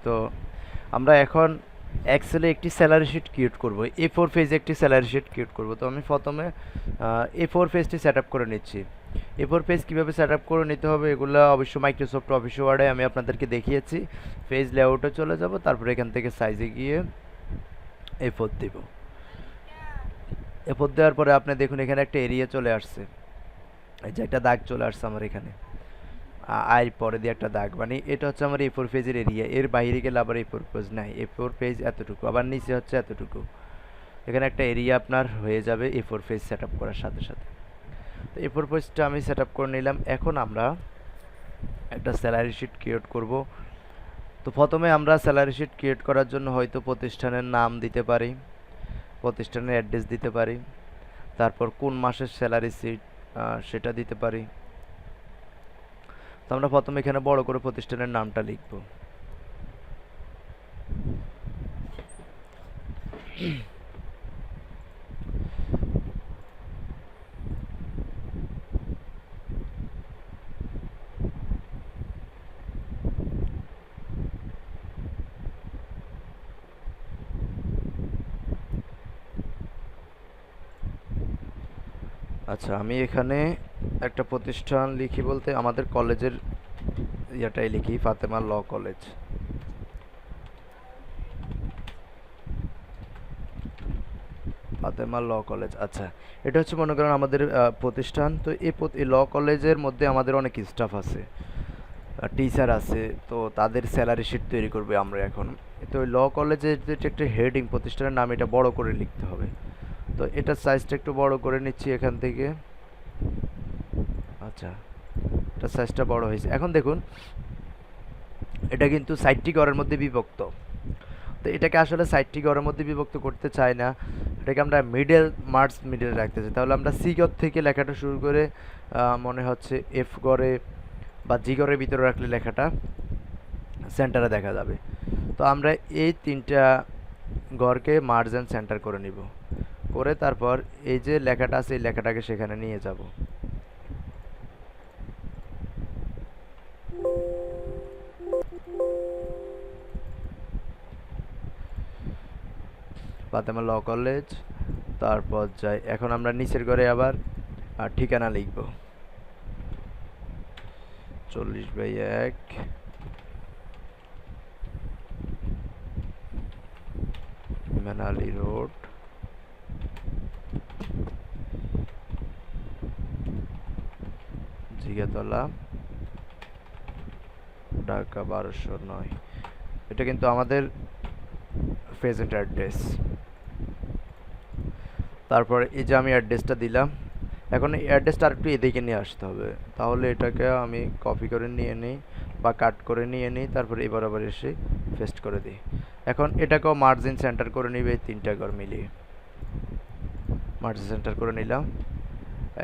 তো আমরা এখন এক্সেলে একটি স্যালারি শিট ক্রিয়েট করব, A4 পেজে একটি স্যালারি শিট ক্রিয়েট করব। তো আমি প্রথমে A4 পেজটি সেট আপ করে নিচ্ছি। A4 পেজ কীভাবে সেট আপ করে নিতে হবে এগুলো অবশ্য মাইক্রোসফট অফিস ওয়ার্ডে আমি আপনাদেরকে দেখিয়েছি। পেজ লেআউটে চলে যাব, তারপরে এখান থেকে সাইজে গিয়ে A4 দেব। A4 দেওয়ার পরে আপনি দেখুন এখানে একটা এরিয়া চলে আসছে, এই যে একটা দাগ চলে আসছে আমার এখানে, আর পরে দিয়ে একটা দাগ, মানে এটা হচ্ছে আমার A4 পেজের এরিয়া। এর বাইরে গেলে আবার A4 পেজ নাই, A4 পেজ এতটুকু, আবার নিচে হচ্ছে এতটুকু। এখানে একটা এরিয়া আপনার হয়ে যাবে A4 পেজ সেট আপ করার সাথে সাথে। তো A4 পেজটা আমি সেট আপ করে নিলাম। এখন আমরা একটা স্যালারি শিট ক্রিয়েট করব। তো প্রথমে আমরা স্যালারি শিট ক্রিয়েট করার জন্য হয়তো প্রতিষ্ঠানের নাম দিতে পারি, প্রতিষ্ঠানের অ্যাড্রেস দিতে পারি, তারপর কোন মাসের স্যালারি শিট সেটা দিতে পারি। তো আমরা প্রথমে এখানে বড় করে প্রতিষ্ঠানের নামটা লিখব। আচ্ছা, আমি এখানে একটা প্রতিষ্ঠান লিখি বলতে আমাদের কলেজের ইয়াটাই লিখি, Fatema law college. Fatema law college, আচ্ছা। এটা হচ্ছে মনে করেন আমাদের প্রতিষ্ঠান। তো এই ল কলেজের মধ্যে আমাদের অনেক স্টাফ আছে, টিচার আছে। তো তাদের স্যালারি শিট তৈরি করবে আমরা এখন। তো ওই ল কলেজের যেটা একটা হেডিং, প্রতিষ্ঠানের নাম, এটা বড় করে লিখতে হবে। তো এটার সাইজটা একটু বড় করে নিচ্ছি এখান থেকে। আচ্ছা, এটা সাইজটা বড় হয়েছে। এখন দেখুন এটা কিন্তু 60টি ঘরের মধ্যে বিভক্ত। তো এটাকে আসলে 60টি ঘরের মধ্যে বিভক্ত করতে চাই না, এটাকে আমরা মিডল রাখতে চাই। তাহলে আমরা সি ঘর থেকে লেখাটা শুরু করে মনে হচ্ছে এফ ঘরে বা জি ঘরের ভিতরে রাখলে লেখাটা সেন্টারে দেখা যাবে। তো আমরা এই তিনটা ঘরকে মার্জ অ্যান্ড সেন্টার করে নিব, করে তারপর এই যে লেখাটা আছে এই লেখাটাকে সেখানে নিয়ে যাব। ফাতেমা ল কলেজ, তারপর যাই। এখন আমরা নিচের ঘরে আবার ঠিকানা লিখব, 40/1 মেনালি রোড, জিগাতলা, ঢাকা 1209। এটা কিন্তু আমাদের প্রেজেন্ট অ্যাড্রেস। তারপর এই যে আমি অ্যাড্রেসটা দিলাম, এখন এই অ্যাড্রেসটা আরেকটু এদিকে নিয়ে আসতে হবে। তাহলে এটাকে আমি কপি করে নিয়ে নিই বা কাট করে নিয়ে নিই, তারপর এবার আবার এসে পেস্ট করে দিই। এখন এটাকেও মার্জিন সেন্টার করে নিবে, এই তিনটা ঘর মিলিয়ে মার্জিন সেন্টার করে নিলাম।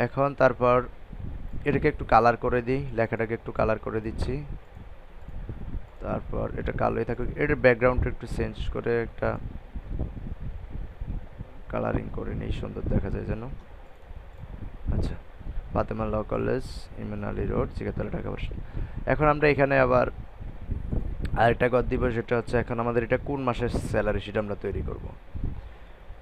এখন তারপর এটাকে একটু কালার করে দিই, লেখাটাকে একটু কালার করে দিচ্ছি। তারপর এটা কালোই থাকুক, এটার ব্যাকগ্রাউন্ডটা একটু চেঞ্জ করে একটা কালারিং করে নিই, সুন্দর দেখা যায় যেন। আচ্ছা, ফাতেমা ল কলেজ, ইমন আলী রোড, জিগাতলা, ঢাকা 12। এখন আমরা এখানে আবার আরেকটা ঘর দিব, সেটা হচ্ছে এখন আমাদের এটা কোন মাসের স্যালারি সেটা আমরা তৈরি করব।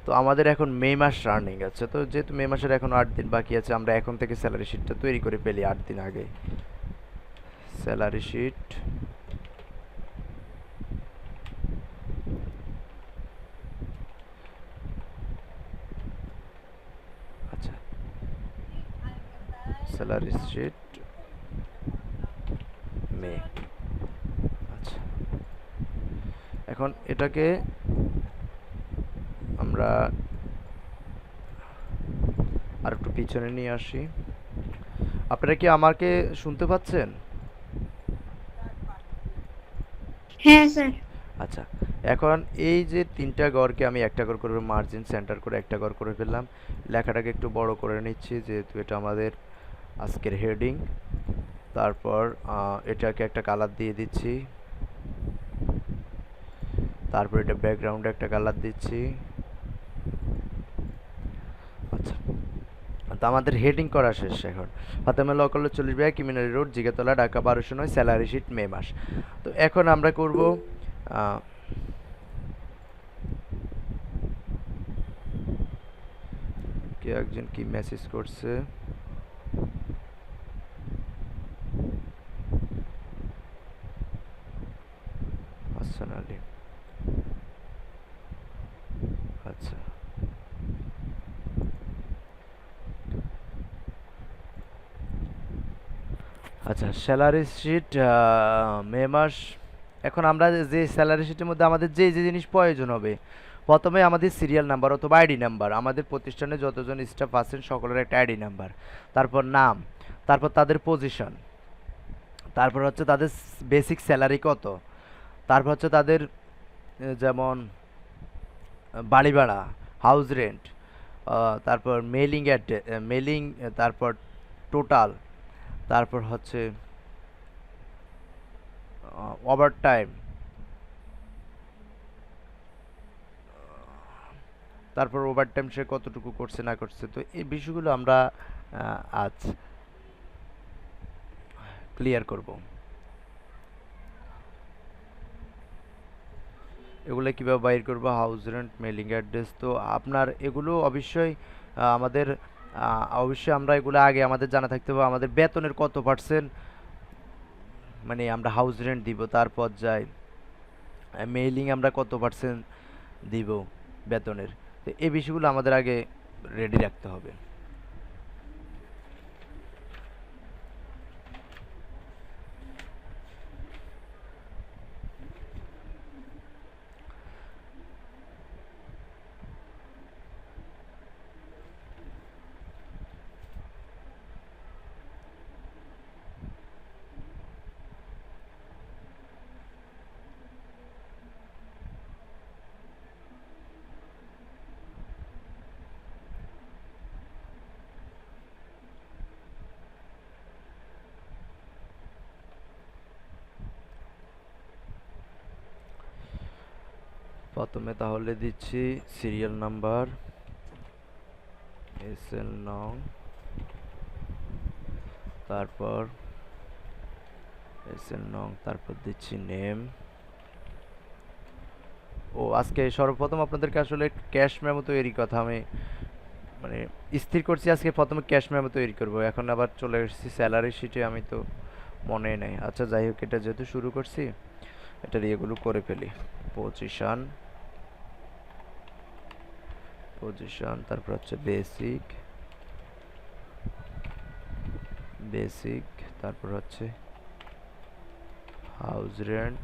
তো আমাদের এখন মে মাস রানিং আছে, তো যেহেতু মে মাসের এখন 8 দিন বাকি আছে, আমরা এখন থেকে স্যালারি শিটটা তৈরি করে ফেলি 8 দিন আগে। স্যালারি শিট, আচ্ছা, স্যালারি শিট মে। আচ্ছা, এখন এটাকে আমরা আর একটু পিছনে নিয়ে আসি। আপনারা কি আমাকে শুনতে পাচ্ছেন? হ্যাঁ স্যার। আচ্ছা, এখন এই যে তিনটা ঘরকে আমি একটা ঘর করে মার্জিন সেন্টার করে একটা ঘর করে ফেললাম। লেখাটাকে একটু বড় করে নিচ্ছি যেহেতু এটা আমাদের আজকের হেডিং। তারপর এটাকে একটা কালার দিয়ে দিচ্ছি, তারপর এটা ব্যাকগ্রাউন্ডে একটা কালার দিচ্ছি। আচ্ছা, তো আমাদের হেডিং করা শেষ। এখন ফাতেমা ল কলেজ, 40/1 মিনারি road, Jigatola, Dhaka 1209, salary sheet May মাস। তো এখন আমরা করব আহ, কে একজন কি মেসেজ করছে? হাসান আলী। আচ্ছা আচ্ছা, স্যালারি শিট মে মাস। এখন আমরা যে স্যালারি শিটের মধ্যে আমাদের যে যে জিনিস প্রয়োজন হবে, প্রথমে আমাদের সিরিয়াল নাম্বার অথবা আইডি নাম্বার, আমাদের প্রতিষ্ঠানে যতজন স্টাফ আছেন সকলের একটা আইডি নাম্বার, তারপর নাম, তারপর তাদের পজিশন, তারপর হচ্ছে তাদের বেসিক স্যালারি কত, তারপর হচ্ছে তাদের যেমন বাড়ি ভাড়া, হাউস রেন্ট, তারপর মেলিং, তারপর টোটাল, তারপর হচ্ছে ওভার টাইম, তারপর ওভার টাইম সে কতটুকু করছে না করছে। তো এই বিষয়গুলো আমরা আজ ক্লিয়ার করব। এগুলো কীভাবে বাইর করবো, হাউস রেন্ট, মেলিং অ্যাড্রেস, তো আপনার এগুলো অবশ্যই আমাদের অবশ্যই আমরা এগুলো আগে আমাদের জানা থাকতে হবে। আমাদের বেতনের কত পার্সেন্ট মানে আমরা হাউস রেন্ট দিব, তারপর যাই মেইলিং আমরা কত পার্সেন্ট দিব বেতনের। তো এই বিষয়গুলো আমাদের আগে রেডি রাখতে হবে। প্রথমে তাহলে দিচ্ছি সিরিয়াল নাম্বার, এসএল নং, তারপর তারপর দিচ্ছি নেম। ও আজকে সর্বপ্রথম আপনাদেরকে আসলে ক্যাশ মেমো তৈরি কথা আমি মানে স্থির করছি, আজকে প্রথমে ক্যাশ মেমো তৈরি করব। এখন আবার চলে এসেছি স্যালারি শিটে, আমি তো মনে নাই। আচ্ছা যাই হোক, এটা যেহেতু শুরু করছি এটা এগুলো করে ফেলি। পজিশন, তারপর হচ্ছে বেসিক, তারপর হচ্ছে হাউস রেন্ট,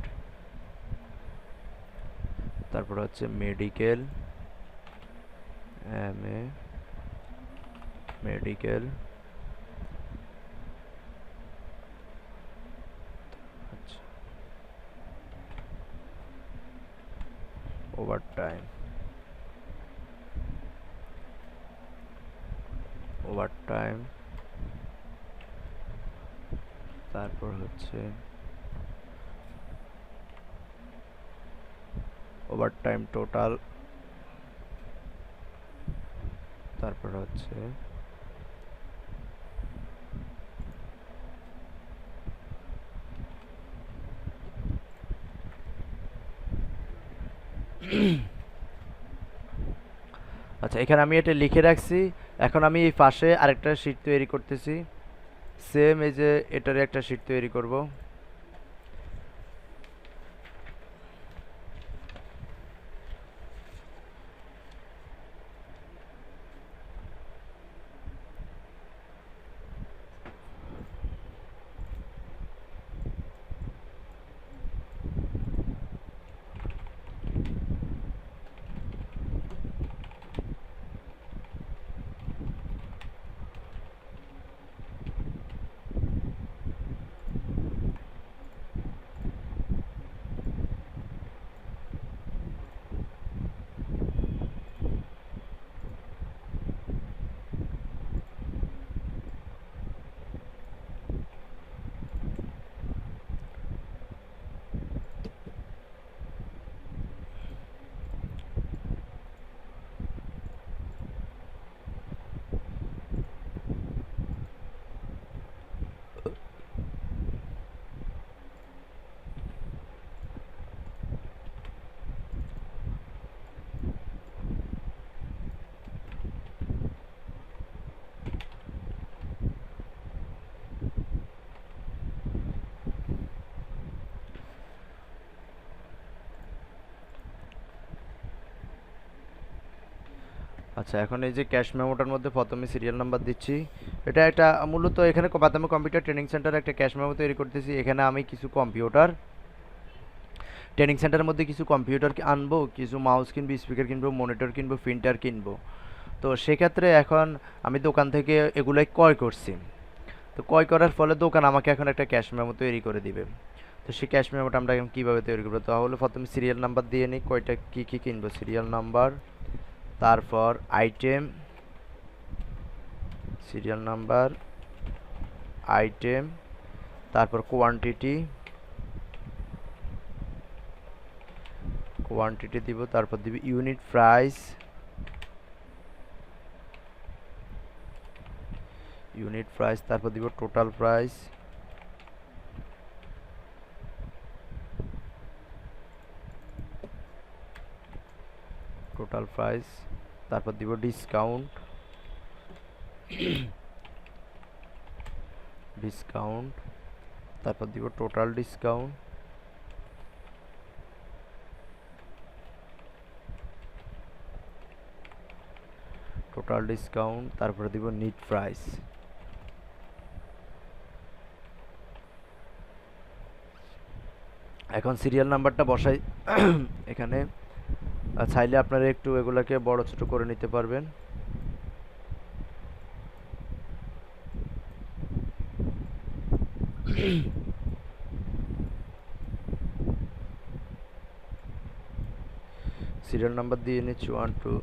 তারপর হচ্ছে মেডিকেল, এমএ মেডিকেল, আচ্ছা ওভারটাইম, তারপর হচ্ছে ওভারটাইম টোটাল, তারপর হচ্ছে আচ্ছা এখানে আমি এটা লিখে রাখছি। এখন আমি এই পাশে আরেকটা শীট তৈরি করতেছি, সেম এই যে এটার একটা শীট তৈরি করব। আচ্ছা, এখন এই যে ক্যাশ মেমোটার মধ্যে প্রথমে সিরিয়াল নাম্বার দিচ্ছি। এটা একটা মূলত এখানে বাদামি কম্পিউটার ট্রেনিং সেন্টারে একটা ক্যাশ মেমো তৈরি করতেছি। এখানে আমি কিছু কম্পিউটার ট্রেনিং সেন্টারের মধ্যে কিছু কম্পিউটার আনবো, কিছু মাউস কিনবো, স্পিকার কিনবো, মনিটর কিনবো, প্রিন্টার কিনবো। তো সেক্ষেত্রে এখন আমি দোকান থেকে এগুলাই ক্রয় করছি। তো ক্রয় করার ফলে দোকান আমাকে এখন একটা ক্যাশ মেমো তৈরি করে দিবে। তো সেই ক্যাশ মেমোটা আমরা এখন কীভাবে তৈরি করবো? তাহলে প্রথমে সিরিয়াল নাম্বার দিয়ে নিই, কয়টা কী কী কিনবো। সিরিয়াল নাম্বার, তারপর আইটেম, সিরিয়াল নাম্বার, আইটেম, তারপর কোয়ান্টিটি, কোয়ান্টিটি দিব, তারপর দিব ইউনিট প্রাইস, ইউনিট প্রাইস, তারপর দিব টোটাল প্রাইস, টোটাল প্রাইস, তারপর দিব ডিসকাউন্ট, ডিসকাউন্ট, তারপর দিব টোটাল ডিসকাউন্ট, টোটাল ডিসকাউন্ট, তারপরে দিব নিট প্রাইস। এখন সিরিয়াল নাম্বারটা বসাই এখানে। চাইলে আপনারা একটু এগুলাকে বড় ছোট করে নিতে পারবেন। সিরিয়াল নাম্বার দিয়ে নিচ্ছি 1 2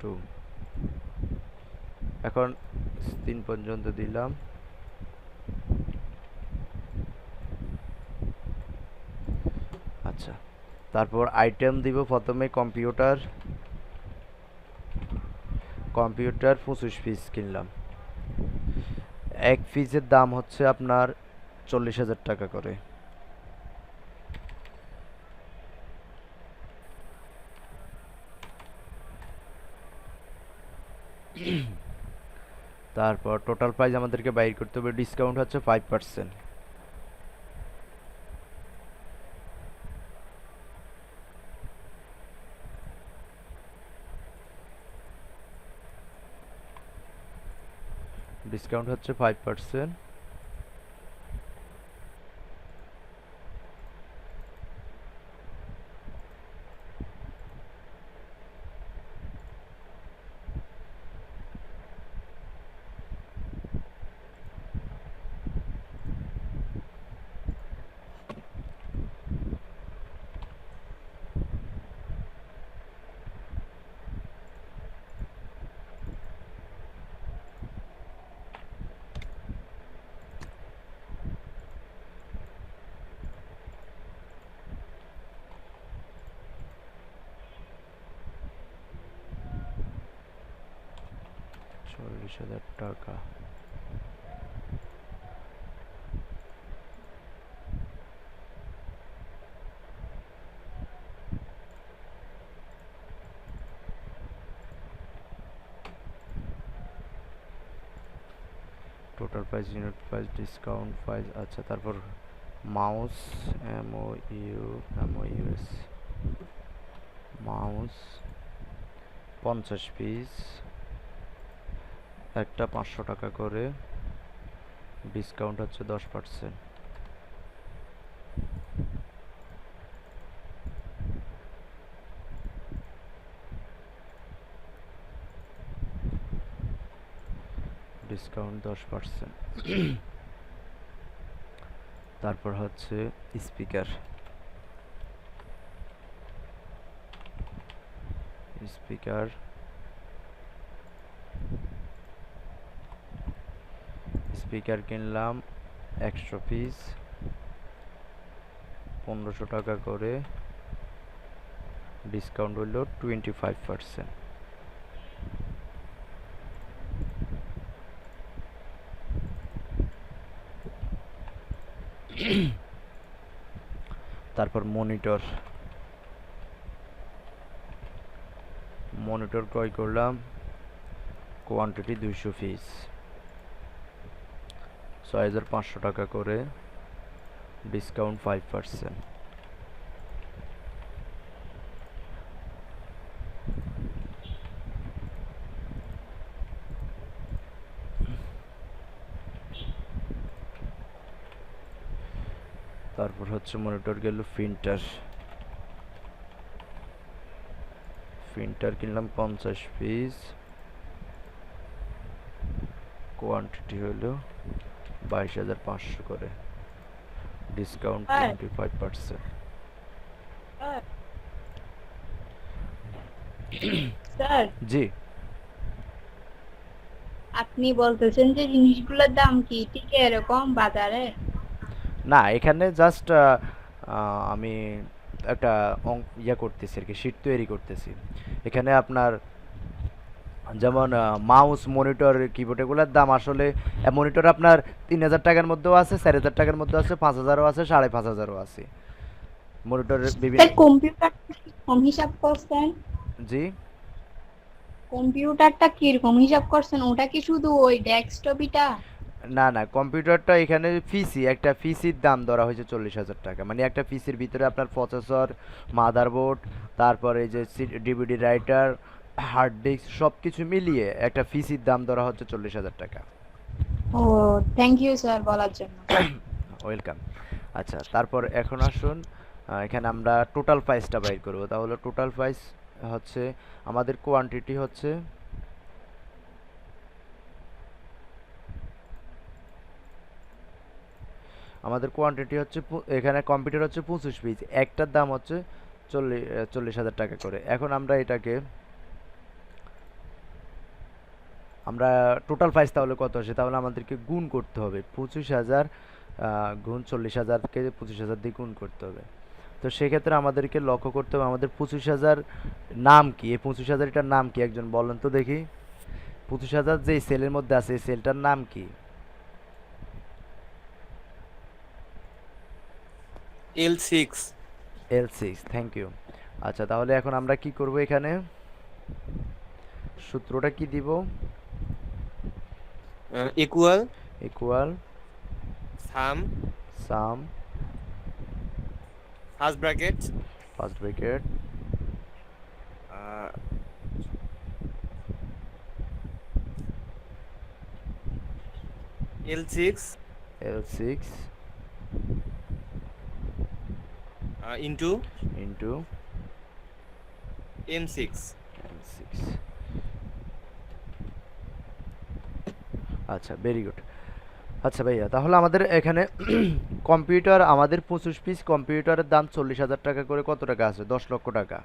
2। এখন 3 পর্যন্ত দিলাম। আচ্ছা, তারপর আইটেম দিব প্রথমে কম্পিউটার, কম্পিউটার 25 পিস কিনলাম। এক পিসের দাম হচ্ছে আপনার 40,000 টাকা করে। তারপর টোটাল প্রাইস আমাদেরকে বাইর করতে হবে, ডিসকাউন্ট হচ্ছে 5%। ডিসকাউন্ট হচ্ছে 5%। টাকা। Total price, unit price, discount price. আচ্ছা, তারপর মাউস, MOUS, মাউস 50 পিস, একটা 500 টাকা করে, ডিসকাউন্ট হচ্ছে 10%। ডিসকাউন্ট 10%। তারপর হচ্ছে স্পিকার, স্পিকার স্পিকার কিনলাম 100 পিস, 1500 টাকা করে, ডিসকাউন্ট হইল 25%। তারপর মনিটর, মনিটর ক্রয় করলাম, কোয়ান্টিটি 200 পিস, 6500 টাকা করে, ডিসকাউন্ট 5%। তারপর হচ্ছে মনিটর গেল প্রিন্টার। প্রিন্টার কিনলাম 50 পিস, কোয়ান্টিটি হলো 22,500 করে, ডিসকাউন্ট 25%। স্যার, জি, আপনি বলতেছেন যে জিনিসগুলোর দাম কি ঠিক এরকম বাজারে? না এখানে জাস্ট আমি একটা ইয়া করতেছি আর কি, শিট তৈরি করতেছি। এখানে আপনার যেমন মাউস, মনিটর, কিবোর্ড এগুলোর দাম আসলে মনিটর আপনার 3,000 টাকার মধ্যেও আছে, 4,000 টাকার মধ্যেও আছে, 5,000ও আছে, 5,500ও আছে মনিটর বিভিন্ন। স্যার, কম্পিউটার কম হিসাব করছেন? জি, কম্পিউটারটা কিরকম হিসাব করছেন? ওটা কি শুধু ওই ডেস্কটপটা? না না, কম্পিউটারটা এখানে পিসি, একটা পিসির দাম ধরা হয়েছে 40,000 টাকা। মানে একটা পিসির ভিতরে আপনার প্রসেসর, মাদারবোর্ড, তারপরে এই যে ডিভিডি রাইটার, হার্ড ডিস্ক সব কিছু মিলিয়ে একটা পিসির দাম ধরা হচ্ছে 40,000 টাকা। ও, থ্যাংক ইউ স্যার বলার জন্য। ওয়েলকাম। আচ্ছা, তারপর এখন আসুন এখানে আমরা টোটাল প্রাইসটা বাইর করব। তাহলে টোটাল প্রাইস হচ্ছে আমাদের কোয়ান্টিটি হচ্ছে এখানে কম্পিউটার হচ্ছে 25 পিস, একটার দাম হচ্ছে 40,000 টাকা করে। এখন আমরা এটাকে আমরা টোটাল প্রাইস তাহলে কত আসে, তাহলে আমাদেরকে গুণ করতে হবে 25,000 গুণ 40,000কে 25,000 দিয়ে গুণ করতে হবে। তো সেক্ষেত্রে আমাদেরকে লক্ষ্য করতে হবে আমাদের 25,000 নাম কি, এই 25,000 এটার নাম কি একজন বলেন তো দেখি। 25,000 যে সেলের মধ্যে আছে এই সেলটার নাম কি? L6 L6, thank you. আচ্ছা, তাহলে এখন আমরা কি করব, এখানে সূত্রটা কি দিব? equal ইকুয়াল sum সাম first bracket first bracket uh, L6 L6 into into M6। M6। আচ্ছা, ভেরি গুড। আচ্ছা ভাইয়া, তাহলে আমাদের এখানে কম্পিউটার আমাদের 25 পিস কম্পিউটারের দাম 40,000 টাকা করে, কত টাকা আছে? 10 লক্ষ টাকা।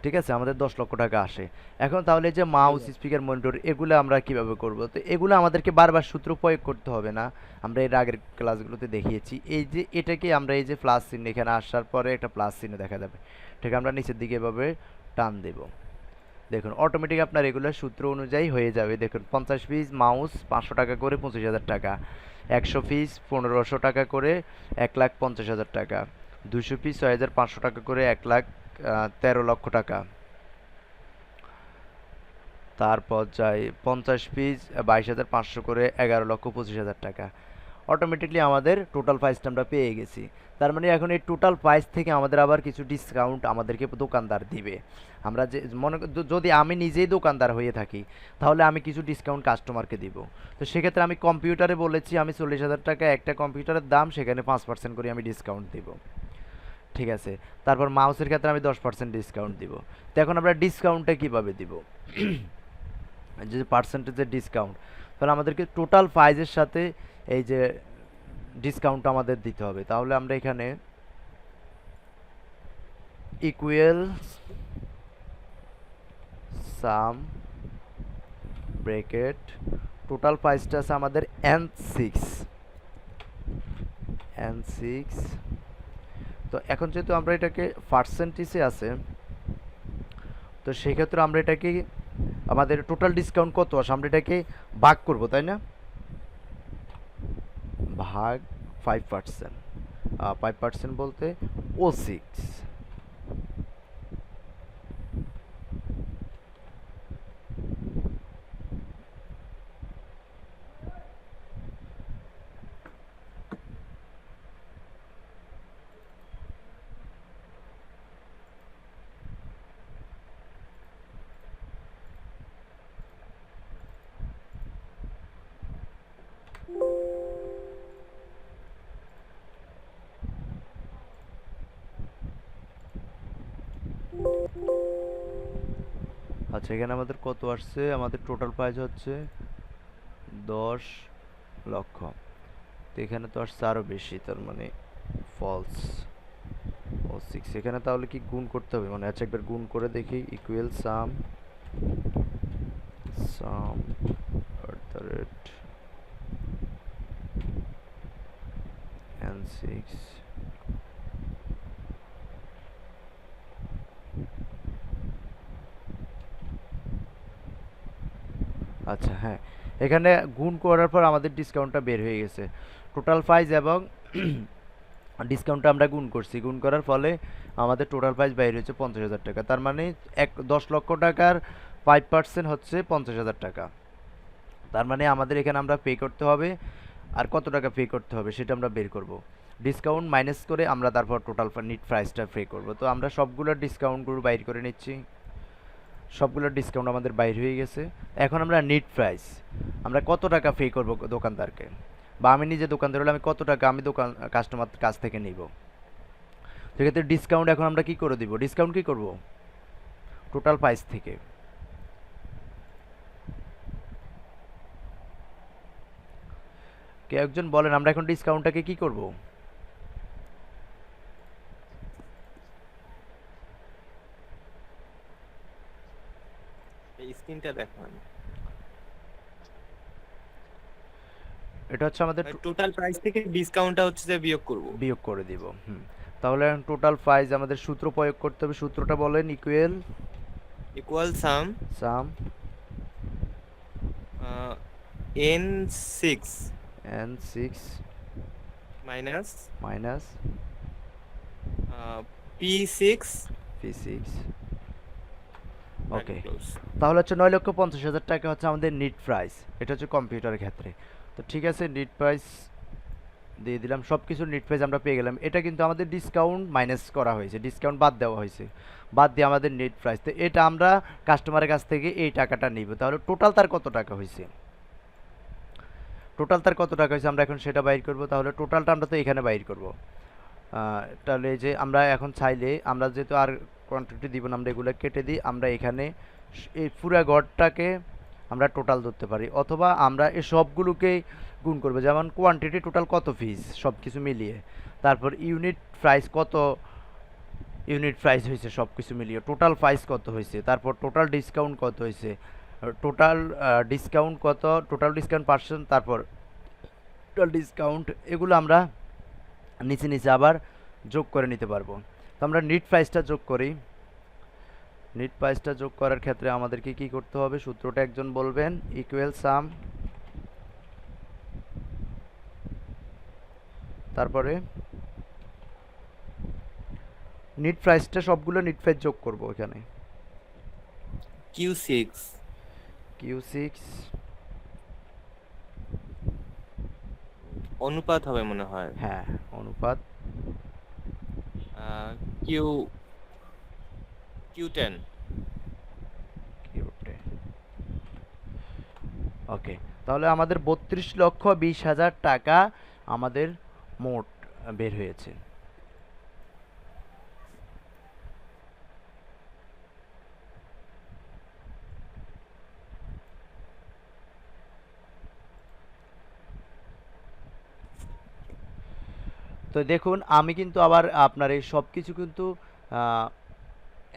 ঠিক আছে, আমাদের 10 লক্ষ টাকা আসে। এখন তাহলে যে মাউস, স্পিকার, মনিটর এগুলো আমরা কিভাবে করব? তো এগুলো আমাদেরকে বারবার সূত্র প্রয়োগ করতে হবে না, আমরা এর আগের ক্লাসগুলোতে দেখিয়েছি। এই যে এটাকে আমরা এই যে প্লাস চিহ্ন এখানে আসার পরে একটা প্লাস চিহ্ন দেখা যাবে, ঠিক আমরা নিচের দিকে এভাবে টান দেব, দেখুন অটোমেটিক আপনার রেগুলার সূত্র অনুযায়ী হয়ে যাবে। দেখুন 50 পিস মাউস 500 টাকা করে 25,000 টাকা, 100 পিস 1500 টাকা করে 1,50,000 টাকা, 200 পিস 6,500 টাকা করে 1,13 লক্ষ টাকা। তারপর যাই 50 পিস 22,500 করে 11,25,000 টাকা। অটোমেটিকলি আমাদের টোটাল প্রাইসটা আমরা পেয়ে গেছি। তার মানে এখন এই টোটাল প্রাইস থেকে আমাদের আবার কিছু ডিসকাউন্ট আমাদেরকে দোকানদার দিবে। আমরা যে যদি আমি নিজেই দোকানদার হয়ে থাকি তাহলে আমি কিছু ডিসকাউন্ট কাস্টমারকে দিব। তো সেক্ষেত্রে আমি কম্পিউটারে বলেছি আমি 40,000 টাকা একটা কম্পিউটারের দাম, সেখানে 5% করে আমি ডিসকাউন্ট দিব। ঠিক আছে, তারপর মাউসের ক্ষেত্রে আমি 10% ডিসকাউন্ট দিব। তো এখন আমরা ডিসকাউন্টটা কীভাবে দিব? যে পার্সেন্টেজের ডিসকাউন্ট, তাহলে আমাদেরকে টোটাল প্রাইজের সাথে এই যে ডিসকাউন্ট আমাদের দিতে হবে। তাহলে আমরা এখানে ইকুয়াল সাম ব্র্যাকেট টোটাল প্রাইসটা আছে আমাদের N6। তো এখন যেহেতু আমরা এটাকে পার্সেন্টেজে আছে, তো সেক্ষেত্রে আমরা এটাকে আমাদের টোটাল ডিসকাউন্ট কত আসে আমরা এটাকে ভাগ করব, তাই না? ভাগ 5%। 5% বলতে O6। আচ্ছা এখানে আমাদের কত আসছে, আমাদের টোটাল প্রাইস হচ্ছে 10 লক্ষ। তো এখানে তো আসছে আরো বেশি, তার মানে ফলস। ও 6, এখানে তাহলে কি গুণ করতে হবে মানে? আচ্ছা একবার গুণ করে দেখি। ইকুয়াল সাম সাম n6 আচ্ছা হ্যাঁ, এখানে গুণ করার পর আমাদের ডিসকাউন্টটা বের হয়ে গেছে। টোটাল প্রাইস এবং ডিসকাউন্টটা আমরা গুণ করছি, গুণ করার ফলে আমাদের টোটাল প্রাইস বাইর হয়েছে 50,000 টাকা। তার মানে 10 লক্ষ টাকার 5% হচ্ছে 50,000 টাকা। তার মানে আমাদের এখানে আমরা পে করতে হবে, আর কত টাকা পে করতে হবে সেটা আমরা বের করব। ডিসকাউন্ট মাইনাস করে আমরা তারপর টোটাল নিট প্রাইসটা পে করব। তো আমরা সবগুলোর ডিসকাউন্টগুলো বাইর করে নিচ্ছি। সবগুলোর ডিসকাউন্ট আমাদের বাইর হয়ে গেছে। এখন আমরা নিট প্রাইস, আমরা কত টাকা পে করব দোকানদারকে, বা আমি নিজে দোকানদার হলে আমি কত টাকা আমি দোকান কাস্টমার কাছ থেকে নিব। সেক্ষেত্রে ডিসকাউন্ট এখন আমরা কি করে দিব? ডিসকাউন্ট কি করব? টোটাল প্রাইস থেকে। কে একজন বলেন আমরা এখন ডিসকাউন্টটাকে কি করব? এই স্ক্রিনটা দেখান। এটা হচ্ছে আমাদের টোটাল প্রাইস থেকে ডিসকাউন্টটা হচ্ছে যে বিয়োগ করব। বিয়োগ করে দিব। তাহলে টোটাল প্রাইস আমাদের সূত্র প্রয়োগ করতে হবে। সূত্রটা বলেন। ইকুয়াল সাম সাম n6 n6 minus minus p6 p6। ওকে, ক্লোজ। তাহলে হচ্ছে 9,50,000 টাকা হচ্ছে আমাদের নিট প্রাইস। এটা হচ্ছে কম্পিউটারের ক্ষেত্রে। তো ঠিক আছে, নিট প্রাইস দিয়ে দিলাম। সব কিছু নিট প্রাইস আমরা পেয়ে গেলাম। এটা কিন্তু আমাদের ডিসকাউন্ট মাইনাস করা হয়েছে, ডিসকাউন্ট বাদ দেওয়া হয়েছে, বাদ দিয়ে আমাদের নেট প্রাইস। তো এটা আমরা কাস্টমারের কাছ থেকে এই টাকাটা নিব। তাহলে টোটাল তার কত টাকা হয়েছে, টোটাল তার কত টাকা হয়েছে আমরা এখন সেটা বাইর করব। তাহলে টোটালটা আমরা তো এখানে বাইর করব। তাহলে যে আমরা এখন চাইলে আমরা যেহেতু আর কোয়ান্টিটি দিব না, আমরা এগুলো কেটে দিই। আমরা এখানে এই পুরো গড়টাকে আমরা টোটাল ধরতে পারি, অথবা আমরা এই সবগুলোকে গুণ করবো। যেমন কোয়ান্টিটি টোটাল কত পিস সব কিছু মিলিয়ে, তারপর ইউনিট প্রাইস কত ইউনিট প্রাইস হয়েছে সব কিছু মিলিয়ে, টোটাল প্রাইস কত হয়েছে, তারপর টোটাল ডিসকাউন্ট কত হয়েছে, টোটাল ডিসকাউন্ট কত, টোটাল ডিসকাউন্ট পার্সেন্ট, তারপর টোটাল ডিসকাউন্ট, এগুলো আমরা নিচে নিচে আবার যোগ করে নিতে পারবো। তো আমরা নিট প্রাইসটা যোগ করি। নিট প্রাইসটা যোগ করার ক্ষেত্রে আমাদেরকে কি করতে হবে? সূত্রটা একজন বলবেন। ইকুয়াল সাম, তারপরে নিট প্রাইসটা সবগুলো নিট প্রাইস যোগ করব এখানে। q6 Q6 অনুপাত হবে মনে হয়। হ্যাঁ, অনুপাত q q10 Q10। ওকে, তাহলে আমাদের 32,20,000 টাকা আমাদের মোট বের হয়েছে। তো দেখুন আমি কিন্তু আবার আপনার এই সব কিছু কিন্তু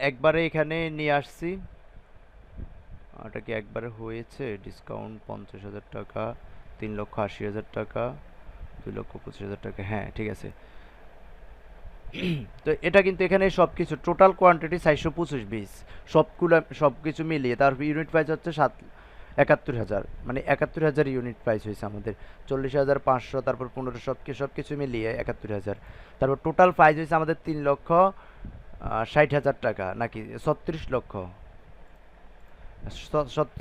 একবারে এখানে নিয়ে আসছি। এটা কি একবারে হয়েছে? ডিসকাউন্ট 50,000 টাকা, 3,80,000 টাকা, 2,25,000 টাকা। হ্যাঁ ঠিক আছে। তো এটা কিন্তু এখানে সব কিছু টোটাল কোয়ান্টিটি 425 পিস, সবগুলো সব কিছু মিলিয়ে তার ইউনিট প্রাইস হচ্ছে 71,000, মানে 71,000 ইউনিট প্রাইস হয়েছে আমাদের। 40,500, তারপর 15, সব কিছু মিলিয়ে 71,000। তারপর টোটাল প্রাইস হয়েছে আমাদের 3,60,000 টাকা, নাকি 36 লক্ষ,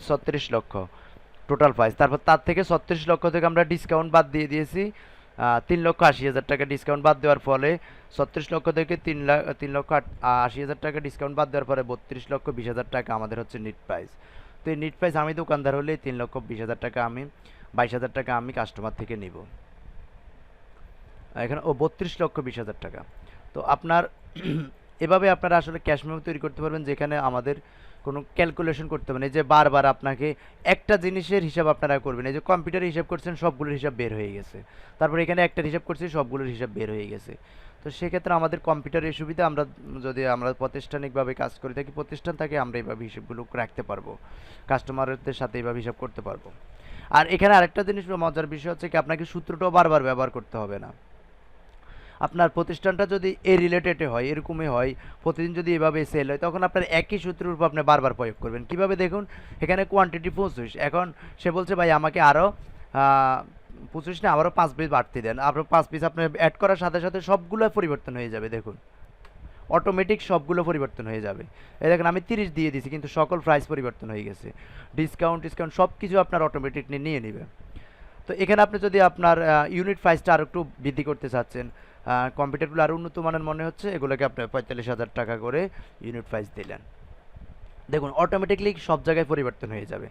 36 লক্ষ টোটাল প্রাইস। তারপর তার থেকে 36 লক্ষ থেকে আমরা ডিসকাউন্ট বাদ দিয়ে দিয়েছি 3,80,000 টাকা। ডিসকাউন্ট বাদ দেওয়ার ফলে 36 লক্ষ থেকে 3,80,000 টাকা ডিসকাউন্ট বাদ দেওয়ার পরে 32,20,000 টাকা আমাদের হচ্ছে নিট প্রাইস। তো এই নিট প্রাইস আমি দোকানদার হলে 3,20,000 টাকা আমি 22,000 টাকা আমি কাস্টমার থেকে নিব। এখানে 32,20,000 টাকা। তো আপনার এভাবে আপনারা আসলে ক্যাশ মেমো তৈরি করতে পারবেন, যেখানে আমাদের কোনো ক্যালকুলেশন করতে হবে না, এই যে বারবার আপনাকে একটা জিনিসের হিসাব আপনারা করবেন। এই যে কম্পিউটারে হিসাব করছেন, সবগুলোর হিসাব বের হয়ে গেছে, তারপর এখানে একটা হিসাব করছি, সবগুলোর হিসাব বের হয়ে গেছে। তো সেক্ষেত্রে আমাদের কম্পিউটারের সুবিধা, আমরা যদি আমরা প্রাতিষ্ঠানিকভাবে কাজ করে থাকি, প্রতিষ্ঠান থাকে, আমরা এইভাবে হিসাবগুলো রাখতে পারবো, কাস্টমারদের সাথে এইভাবে হিসাব করতে পারবো। আর এখানে আরেকটা জিনিস মজার বিষয় হচ্ছে কি, আপনাকে সূত্রটাও বারবার ব্যবহার করতে হবে না। আপনার প্রতিষ্ঠানটা যদি এ রিলেটেড হয়, এরকমই হয়, প্রতিদিন যদি এভাবে সেল হয়, তখন আপনার একই সূত্রের উপর আপনি বারবার প্রয়োগ করবেন। কিভাবে দেখুন, এখানে কোয়ান্টিটি 25, এখন সে বলছে ভাই আমাকে আরও 25 না আবারও 5 পিস বাড়তি দেন, আরও 5 পিস আপনি অ্যাড করার সাথে সাথে সবগুলো পরিবর্তন হয়ে যাবে। দেখুন অটোমেটিক সবগুলো পরিবর্তন হয়ে যাবে। এই দেখেন আমি 30 দিয়ে দিয়েছি, কিন্তু সকল প্রাইস পরিবর্তন হয়ে গেছে, ডিসকাউন্ট সব কিছু আপনার অটোমেটিক নিয়ে নেবে। তো এখানে আপনি যদি আপনার ইউনিট প্রাইসটা আরও একটু বৃদ্ধি করতে চাচ্ছেন, কম্পিউটারগুলো আরও উন্নত মানের মনে হচ্ছে, এগুলোকে আপনি 45,000 টাকা করে ইউনিট প্রাইস দিলেন, দেখুন অটোমেটিকলি সব জায়গায় পরিবর্তন হয়ে যাবে।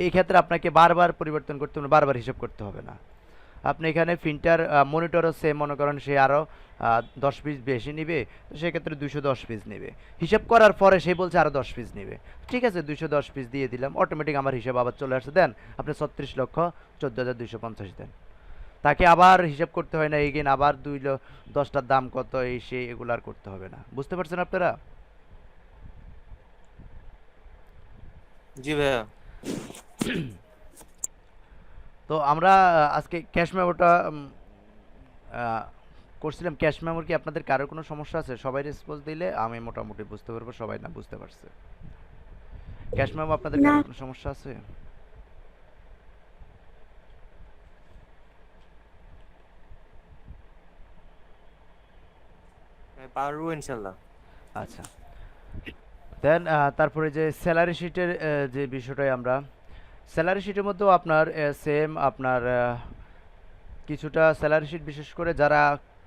এই ক্ষেত্রে আপনাকে বারবার পরিবর্তন করতে হবে, বারবার হিসাব করতে হবে না। আপনি এখানে প্রিন্টার মনিটরও সেম, মনে করেন সে আরও 10 পিস বেশি নিবে, তো সেক্ষেত্রে 210 পিস নেবে, হিসাব করার পরে সে বলছে আরও 10 পিস নেবে, ঠিক আছে 210 পিস দিয়ে দিলাম, অটোমেটিক আমার হিসাব আবার চলে আসছে। দেন আপনি 36,14,250 দেন, তাকে আবার হিসাব করতে হয় না, এগেন আবার 10টার দাম কত, এই সেই এগুলো আর করতে হবে না। বুঝতে পারছেন আপনারা? জি ভাইয়া। তো আমরা আজকে ক্যাশ মেমোটা করছিলাম। ক্যাশ মেমোর কি আপনাদের কারোর কোনো সমস্যা আছে? সবাই রেসপন্স দিলে আমি মোটামুটি বুঝতে পারবো সবাই না বুঝতে পারছে। ক্যাশ মেমো আপনাদের না। কারোর কোনো সমস্যা আছে? পারবো ইনশাল্লাহ। আচ্ছা, দেন তারপরে যে স্যালারি শিটের যে বিষয়টাই, আমরা স্যালারি শিটের মধ্যেও আপনার সেম আপনার কিছুটা স্যালারি শিট, বিশেষ করে যারা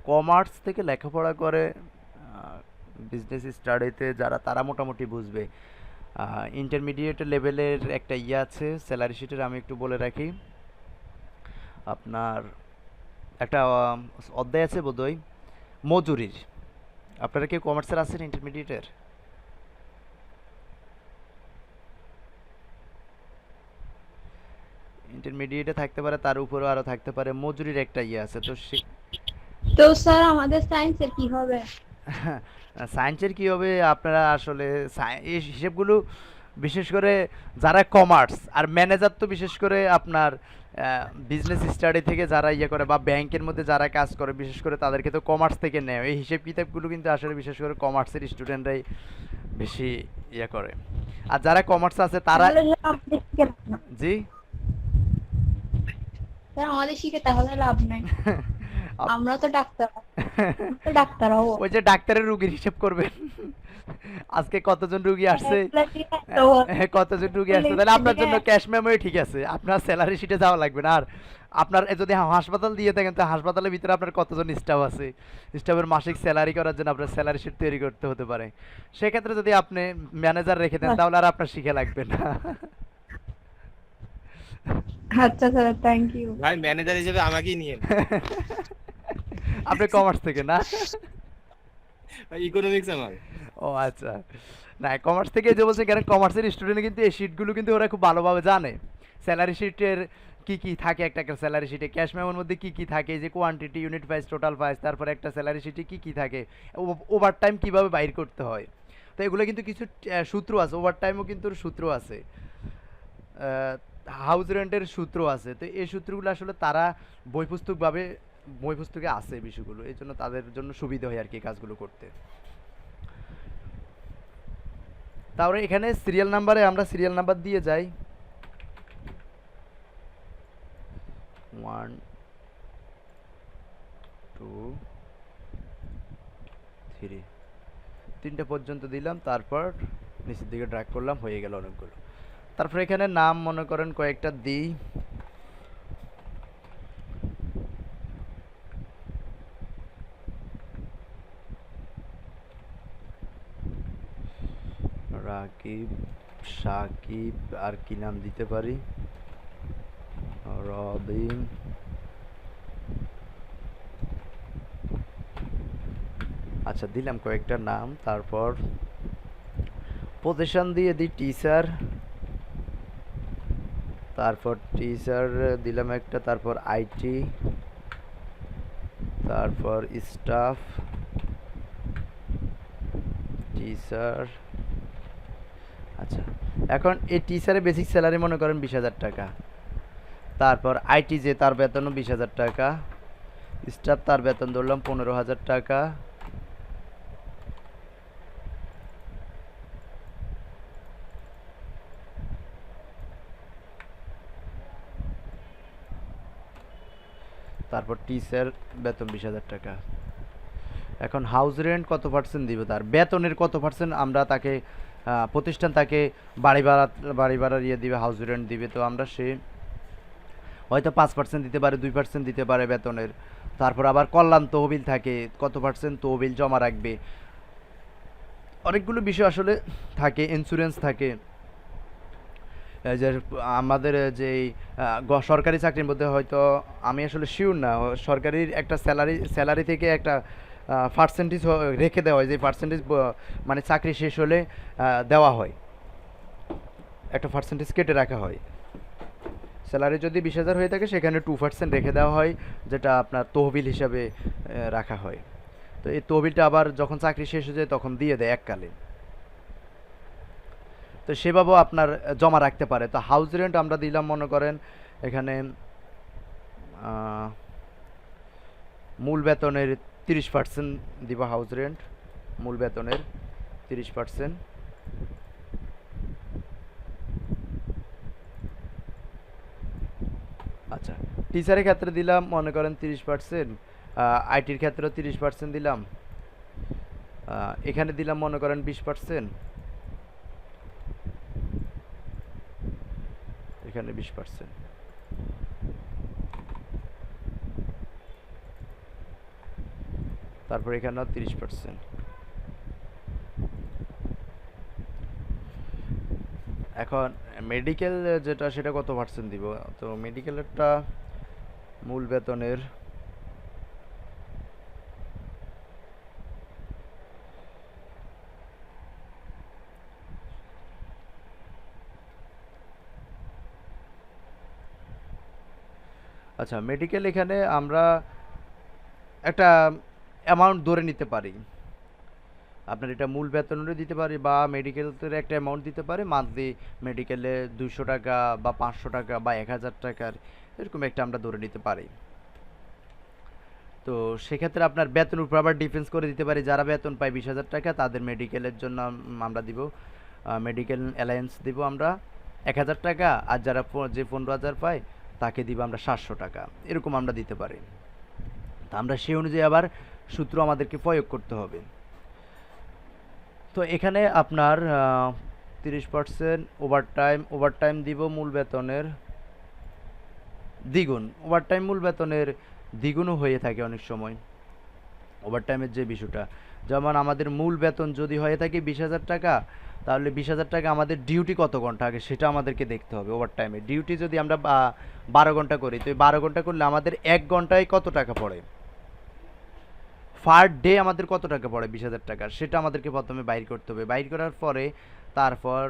কমার্স থেকে লেখাপড়া করে, বিজনেস স্টাডিতে যারা, তারা মোটামুটি বুঝবে। ইন্টারমিডিয়েট লেভেলের একটা ইয়ে আছে স্যালারি শিটের, আমি একটু বলে রাখি। আপনার একটা অধ্যায় আছে বোধহয় মজুরির। আপনারা কি কমার্সের আছেন ইন্টারমিডিয়েটের? ইন্টারমিডিয়েটে থাকতে পারে, তার উপরেও আরও থাকতে পারে, মজুরির একটা ইয়ে আছে। তো তো স্যার আমাদের সায়েন্সের কি হবে? সায়েন্সের কি হবে, আপনারা আসলে এই হিসেবগুলো বিশেষ করে যারা কমার্স আর ম্যানেজার, তো বিশেষ করে আপনার বিজনেস স্টাডি থেকে যারা ইয়ে করে বা ব্যাংকের মধ্যে যারা কাজ করে, বিশেষ করে তাদেরকে তো কমার্স থেকে নেয়। এই হিসেব কিতাবগুলো কিন্তু আসলে বিশেষ করে কমার্সের স্টুডেন্টরাই বেশি ইয়ে করে। আর যারা কমার্স আছে তারা, তাহলে আমাদের শিখে লাভ নাই। জি স্যার আমাদের শিখে তাহলে লাভ নাই, আমরা তো ডাক্তার, ডাক্তার হবো। ওই যে ডাক্তারের রুগীর হিসেব করবেন, আজকে কতজন রুগী আসছে, কতজন রুগী আসছে, তাহলে আপনার জন্য ক্যাশ মেমোই ঠিক আছে, আপনার স্যালারি শিটে যাওয়া লাগবে না। আর আপনার যদি হাসপাতাল দিয়ে থাকেন, তো হাসপাতালের ভিতরে আপনার কতজন স্টাফ আছে, স্টাফের মাসিক স্যালারি করার জন্য আপনার স্যালারি শিট তৈরি করতে হতে পারে। সেক্ষেত্রে যদি আপনি ম্যানেজার রেখে দেন, তাহলে আর আপনার শিখে লাগবে না। আচ্ছা স্যার, থ্যাংক ইউ। ভাই ম্যানেজার হিসেবে আমাকেই নিয়েন। আপনি কমার্স থেকে না? ইকোনমিক্স আমার। ও আচ্ছা, না কমার্স থেকে যে বলছে, কারণ কমার্সের স্টুডেন্ট কিন্তু এই শিটগুলো কিন্তু ওরা খুব ভালোভাবে জানে। স্যালারি শিটের কি কি থাকে, একটা স্যালারি শিটে ক্যাশ মেমোর মধ্যে কি কি থাকে, যে quantity, unit price, total price, তারপরে একটা স্যালারি শিটে কি কি থাকে, ওভার টাইম কীভাবে বাইর করতে হয়। তো এগুলো কিন্তু কিছু সূত্র আছে, ওভার টাইমও কিন্তু সূত্র আছে, হাউস রেন্টের সূত্র আছে। তো এই সূত্রগুলো আসলে তারা বই পুস্তকে আছে বিষয়গুলো, এই জন্য তাদের জন্য সুবিধা হয় আর কি কাজগুলো করতে। তারপরে এখানে সিরিয়াল নাম্বারে আমরা সিরিয়াল নাম্বার দিয়ে যাই, 1 2 3 3টে পর্যন্ত দিলাম, তারপর নিচের দিকে ড্র্যাগ করলাম, হয়ে গেল অনেকগুলো। তারপর এখানে নাম মনে করেন কয়েকটা দিই, রাকিব, সাকিব, আর কি নাম দিতে পারি, রবিন, আচ্ছা আচ্ছা দিলাম কয়েকটা নাম, তারপর পজিশন দিয়ে দিই টিচার, তারপর টিচার দিলাম একটা, তারপর আইটি, তারপর স্টাফ, টিচার। আচ্ছা এখন এই টিচারের বেসিক স্যালারি মনে করেন 20,000 টাকা, তারপর আইটি যে তার বেতনও 20,000 টাকা, স্টাফ তার বেতন ধরলাম 15,000 টাকা, তারপর টিচার বেতন 20,000 টাকা। এখন হাউস রেন্ট কত পার্সেন্ট দিব, তার বেতনের কত পার্সেন্ট আমরা তাকে প্রতিষ্ঠান তাকে বাড়ি ভাড়া ইয়ে দিবে, হাউস রেন্ট দিবে, তো আমরা সে হয়তো 5% দিতে পারে, 2% দিতে পারে বেতনের। তারপর আবার কল্যাণ তহবিল থাকে, কত পার্সেন্ট তহবিল জমা রাখবে, অনেকগুলো বিষয় আসলে থাকে, ইন্স্যুরেন্স থাকে। এই যে আমাদের যে সরকারি চাকরির মধ্যে হয়তো আমি আসলে শিওর না, সরকারির একটা স্যালারি থেকে একটা পার্সেন্টেজ রেখে দেওয়া হয়, যে পার্সেন্টেজ মানে চাকরি শেষ হলে দেওয়া হয়, একটা পার্সেন্টেজ কেটে রাখা হয়। স্যালারি যদি 20,000 হয়ে থাকে সেখানে 2% রেখে দেওয়া হয়, যেটা আপনার তহবিল হিসাবে রাখা হয়। তো এই তহবিলটা আবার যখন চাকরি শেষ হয়ে যায় তখন দিয়ে দেয় এককালে, তো সেভাবেও আপনার জমা রাখতে পারে। তো হাউস রেন্ট আমরা দিলাম মনে করেন এখানে মূল বেতনের 30% দিব হাউস রেন্ট, মূল বেতনের 30%। আচ্ছা টিচারের ক্ষেত্রে দিলাম মনে করেন 30%, আইটির ক্ষেত্রেও 30% দিলাম, এখানে দিলাম মনে করেন 20%, এখানে 20%, তারপর এখানেও 30%। এখন মেডিকেল যেটা সেটা কত পার্সেন্ট দিব, তো মেডিকেলেরটা মূল বেতনের আচ্ছা মেডিকেল এখানে আমরা একটা অ্যামাউন্ট ধরে নিতে পারি, আপনার এটা মূল বেতনেরও দিতে পারি বা মেডিকেলের একটা অ্যামাউন্ট দিতে পারে, মান্থলি মেডিকেলে 200 টাকা বা 500 টাকা বা 1,000 টাকার এরকম একটা আমরা ধরে নিতে পারি। তো সেক্ষেত্রে আপনার বেতনের উপর আবার ডিফেন্স করে দিতে পারি, যারা বেতন পায় 20,000 টাকা তাদের মেডিকেলের জন্য আমরা দিব মেডিকেল অ্যালায়েন্স দিব আমরা 1,000 টাকা, আর যারা যে 15,000 পায় তাকে দিব আমরা 700 টাকা, এরকম আমরা দিতে পারি। তা আমরা সেই অনুযায়ী আবার সূত্র আমাদেরকে প্রয়োগ করতে হবে। তো এখানে আপনার 30% ওভারটাইম দিব মূল বেতনের দ্বিগুণ, ওভারটাইম মূল বেতনের দ্বিগুণও হয়ে থাকে অনেক সময়। ওভারটাইমের যে বিষয়টা, যেমন আমাদের মূল বেতন যদি হয়ে থাকে 20,000 টাকা, তাহলে 20,000 টাকা আমাদের ডিউটি কত ঘন্টা আগে সেটা আমাদেরকে দেখতে হবে। ওভারটাইমে ডিউটি যদি আমরা 12 ঘন্টা করি, তো 12 ঘন্টা করলে আমাদের 1 ঘন্টায় কত টাকা পড়ে, পার ডে আমাদের কত টাকা পড়ে 20,000 টাকা, সেটা আমাদেরকে প্রথমে বাইর করতে হবে। বাইর করার পরে তারপর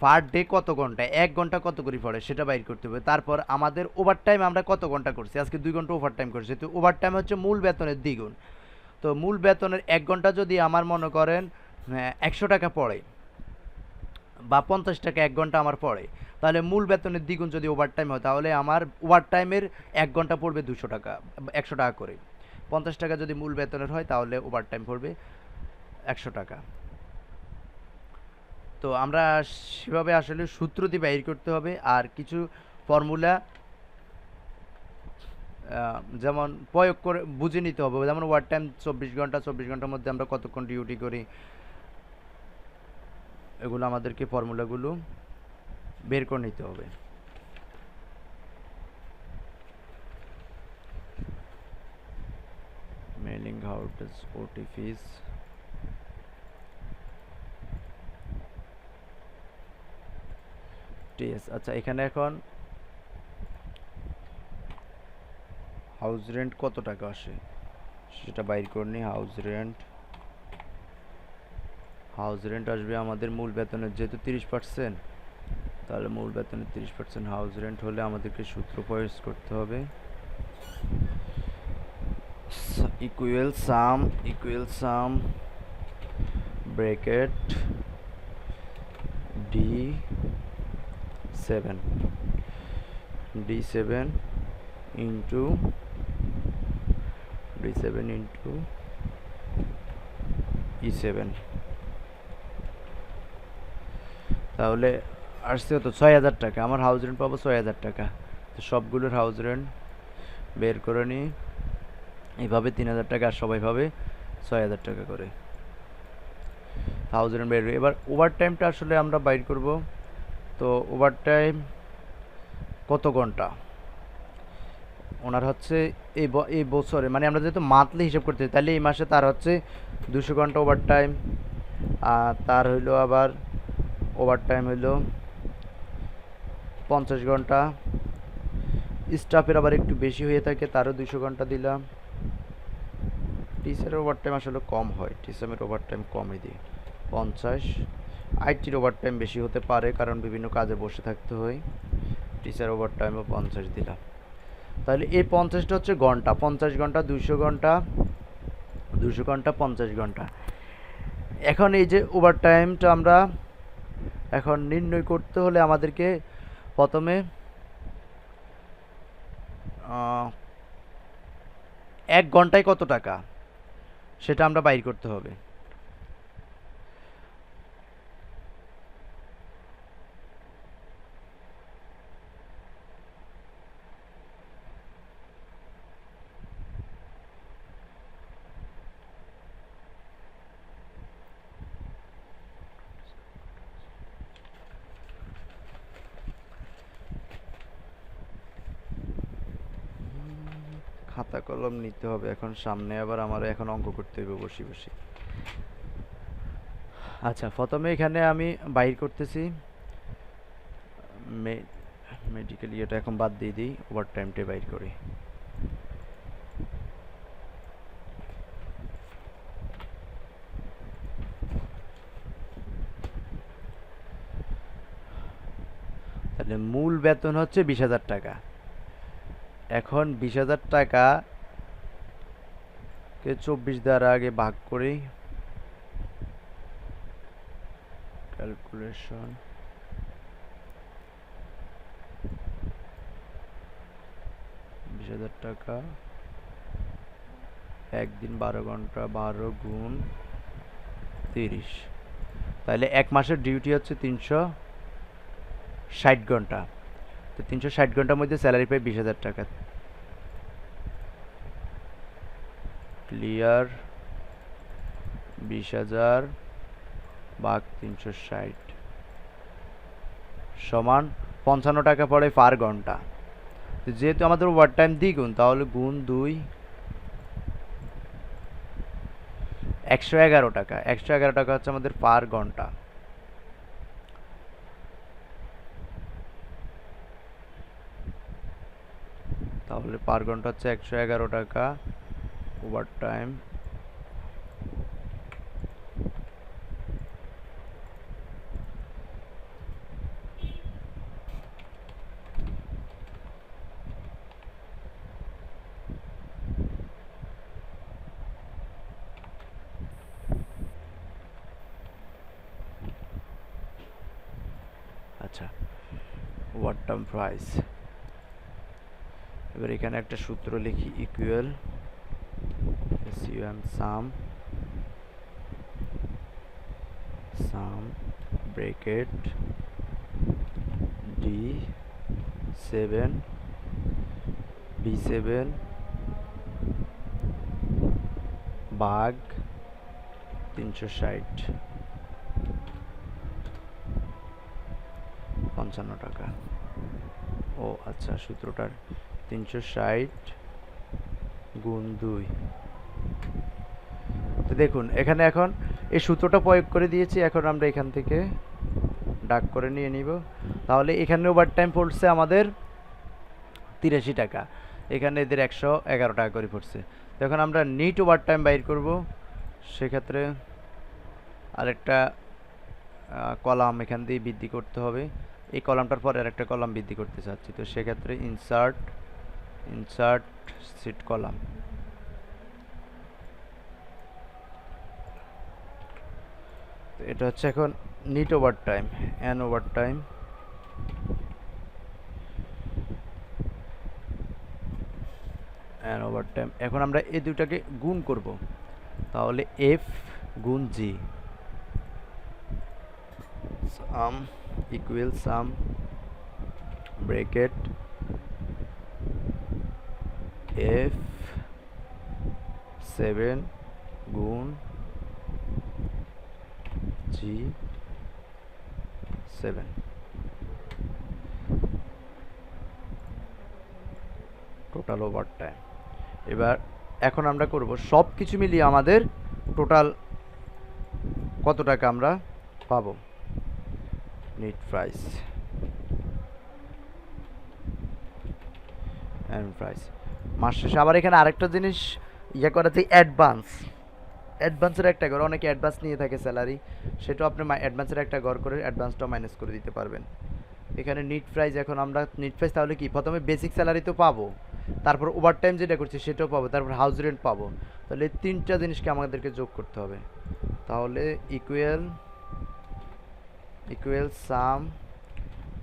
পার ডে কত ঘন্টা, 1 ঘন্টা কত করে পড়ে সেটা বাইর করতে হবে। তারপর আমাদের ওভারটাইম আমরা কত ঘন্টা করছি, আজকে 2 ঘন্টা ওভারটাইম করছি, তো ওভারটাইম হচ্ছে মূল বেতনের দ্বিগুণ। তো মূল বেতনের 1 ঘন্টা যদি আমার মনে করেন 100 টাকা পড়ে বা 50 টাকা 1 ঘন্টা আমার পড়ে, তাহলে মূল বেতনের দ্বিগুণ যদি ওভারটাইম হয় তাহলে আমার ওভারটাইমের 1 ঘন্টা পড়বে 200 টাকা, 100 টাকা করে। 50 টাকা যদি মূল বেতনের হয় তাহলে ওভারটাইম পড়বে 100 টাকা। তো আমরা সেভাবে আসলে সূত্র দিয়ে বাইর করতে হবে, আর কিছু ফর্মুলা যেমন প্রয়োগ করে বুঝে নিতে হবে, যেমন ওভারটাইম 24 ঘন্টা, 24 ঘন্টার মধ্যে আমরা কতক্ষণ ডিউটি করি, এগুলো আমাদেরকে ফর্মুলাগুলো বের করে নিতে হবে। মেইলিং হাউ ডাজ ওটি ফিস, টিএস। আচ্ছা এখানে এখন হাউস রেন্ট কত টাকা আসে সেটা বাইর করে নিই। হাউস রেন্ট হাউস রেন্ট আসবে আমাদের মূল বেতনের যেহেতু 30%, তাহলে মূল বেতনের 30% হাউস রেন্ট হলে আমাদেরকে সূত্র প্রয়োগ করতে হবে, equal sum bracket D7 into E7, তাহলে আসছে তো 6,000 টাকা। আমার হাউস রেন্ট পাবো 6,000 টাকা। তো সবগুলোর হাউস রেন্ট বের করে নিই, এইভাবে 3,000 টাকা আর সবাই পাবে 6,000 টাকা করে হাউস রেন্ট বের। এবার ওভার টাইমটা আসলে আমরা বাইর করব। তো ওভার টাইম কত ঘন্টা ওনার হচ্ছে এই বছরে, মানে আমরা যেহেতু মান্থলি হিসাব করতে চাই, তাহলে এই মাসে তার হচ্ছে 200 ঘন্টা ওভার টাইম, আর তার হইলো আবার ওভার টাইম হইলো 50 ঘন্টা। স্টাফের আবার একটু বেশি হয়ে থাকে, তারও 200 ঘন্টা দিলাম। টিচারের ওভার টাইম আসলে কম হয়, টিচারের ওভার টাইম কমই দিই 50। আইটির ওভার টাইম বেশি হতে পারে, কারণ বিভিন্ন কাজে বসে থাকতে হয়। টিচার ওভার টাইমও 50 দিলাম। তাহলে এই 50টা হচ্ছে ঘন্টা, 50 ঘন্টা 200 ঘন্টা, 200 ঘন্টা 50 ঘন্টা। এখন এই যে ওভার টাইমটা আমরা এখন নির্ণয় করতে হলে আমাদেরকে প্রথমে 1 ঘন্টায় কত টাকা সেটা আমরা বাইর করতে হবে। খাতা কলম নিতে হবে এখন সামনে, আবার আমার এখন অঙ্ক করতে হবে বসে বসে। আচ্ছা, প্রথমে এখানে আমি বাইর করতেছি মেডিকেল ইয়েটা এখন বাদ দিয়ে দিই, ওভার টাইমটা বাইর করি। তাহলে মূল বেতন হচ্ছে 20,000 টাকা। এখন 20,000 টাকাকে 24 দ্বারা আগে ভাগ করি, ক্যালকুলেশন। টাকা একদিন 12 ঘন্টা, 12 গুণ 30, তাহলে এক মাসের ডিউটি হচ্ছে 360 ঘন্টা। তো 360 ঘন্টার মধ্যে স্যালারি পাই 20,000 টাকা। ক্লিয়ার? 20,000 ভাগ 360 সমান 55 টাকা পড়ে পার ঘন্টা। যেহেতু আমাদের ওভার টাইম দ্বিগুণ, তাহলে গুণ 2, 111 টাকা। 111 টাকা হচ্ছে আমাদের পার ঘন্টা। তাহলে পার ঘন্টা হচ্ছে 111 টাকা ওভার টাইম। আচ্ছা, ওভার টাইম প্রাইস। এবার এখানে একটা সূত্র লিখি, equal sum bracket D7 B7 ভাগ 360, 55 টাকা। ও আচ্ছা, সূত্রটার 360 গুণ 2। তো দেখুন এখানে এখন এই সূত্রটা প্রয়োগ করে দিয়েছি, এখন আমরা এখান থেকে ডাক করে নিয়ে নিব। তাহলে এখানে ওভার টাইম পড়ছে আমাদের 83 টাকা, এখানে এদের 111 টাকা করে পড়ছে। তখন আমরা নিট ওভার টাইম বাইর করব। সেক্ষেত্রে আরেকটা কলাম এখান দিয়ে বৃদ্ধি করতে হবে। এই কলামটার পরে আরেকটা কলাম বৃদ্ধি করতে চাচ্ছি, তো সেক্ষেত্রে ইনসার্ট সিট কলাম। তো এটা হচ্ছে এখন net over time, N over time, এখন আমরা এই দুটাকে গুণ করব, তাহলে এফ গুণ G, sum equal sum bracket F 7 গুণ জি 7, টোটাল ওভার টাইম। এবার এখন আমরা করব সব কিছু মিলিয়ে আমাদের টোটাল কত টাকা আমরা পাবো, নেট প্রাইস এন্ড প্রাইস। মাস শেষে আবার এখানে আরেকটা জিনিস ইয়ে করা যায়, অ্যাডভান্সের একটা ঘর, অনেকে অ্যাডভান্স নিয়ে থাকে স্যালারি, সেটাও আপনি অ্যাডভান্সের একটা ঘর করে অ্যাডভান্সটাও মাইনাস করে দিতে পারবেন। এখানে নিট প্রাইস, এখন আমরা নিট প্রাইস তাহলে কি, প্রথমে বেসিক স্যালারি তো পাবো, তারপর ওভারটাইম যেটা করছি সেটাও পাবো, তারপর হাউস রেন্ট পাবো, তাহলে এই তিনটা জিনিসকে আমাদেরকে যোগ করতে হবে। তাহলে ইকুয়াল সাম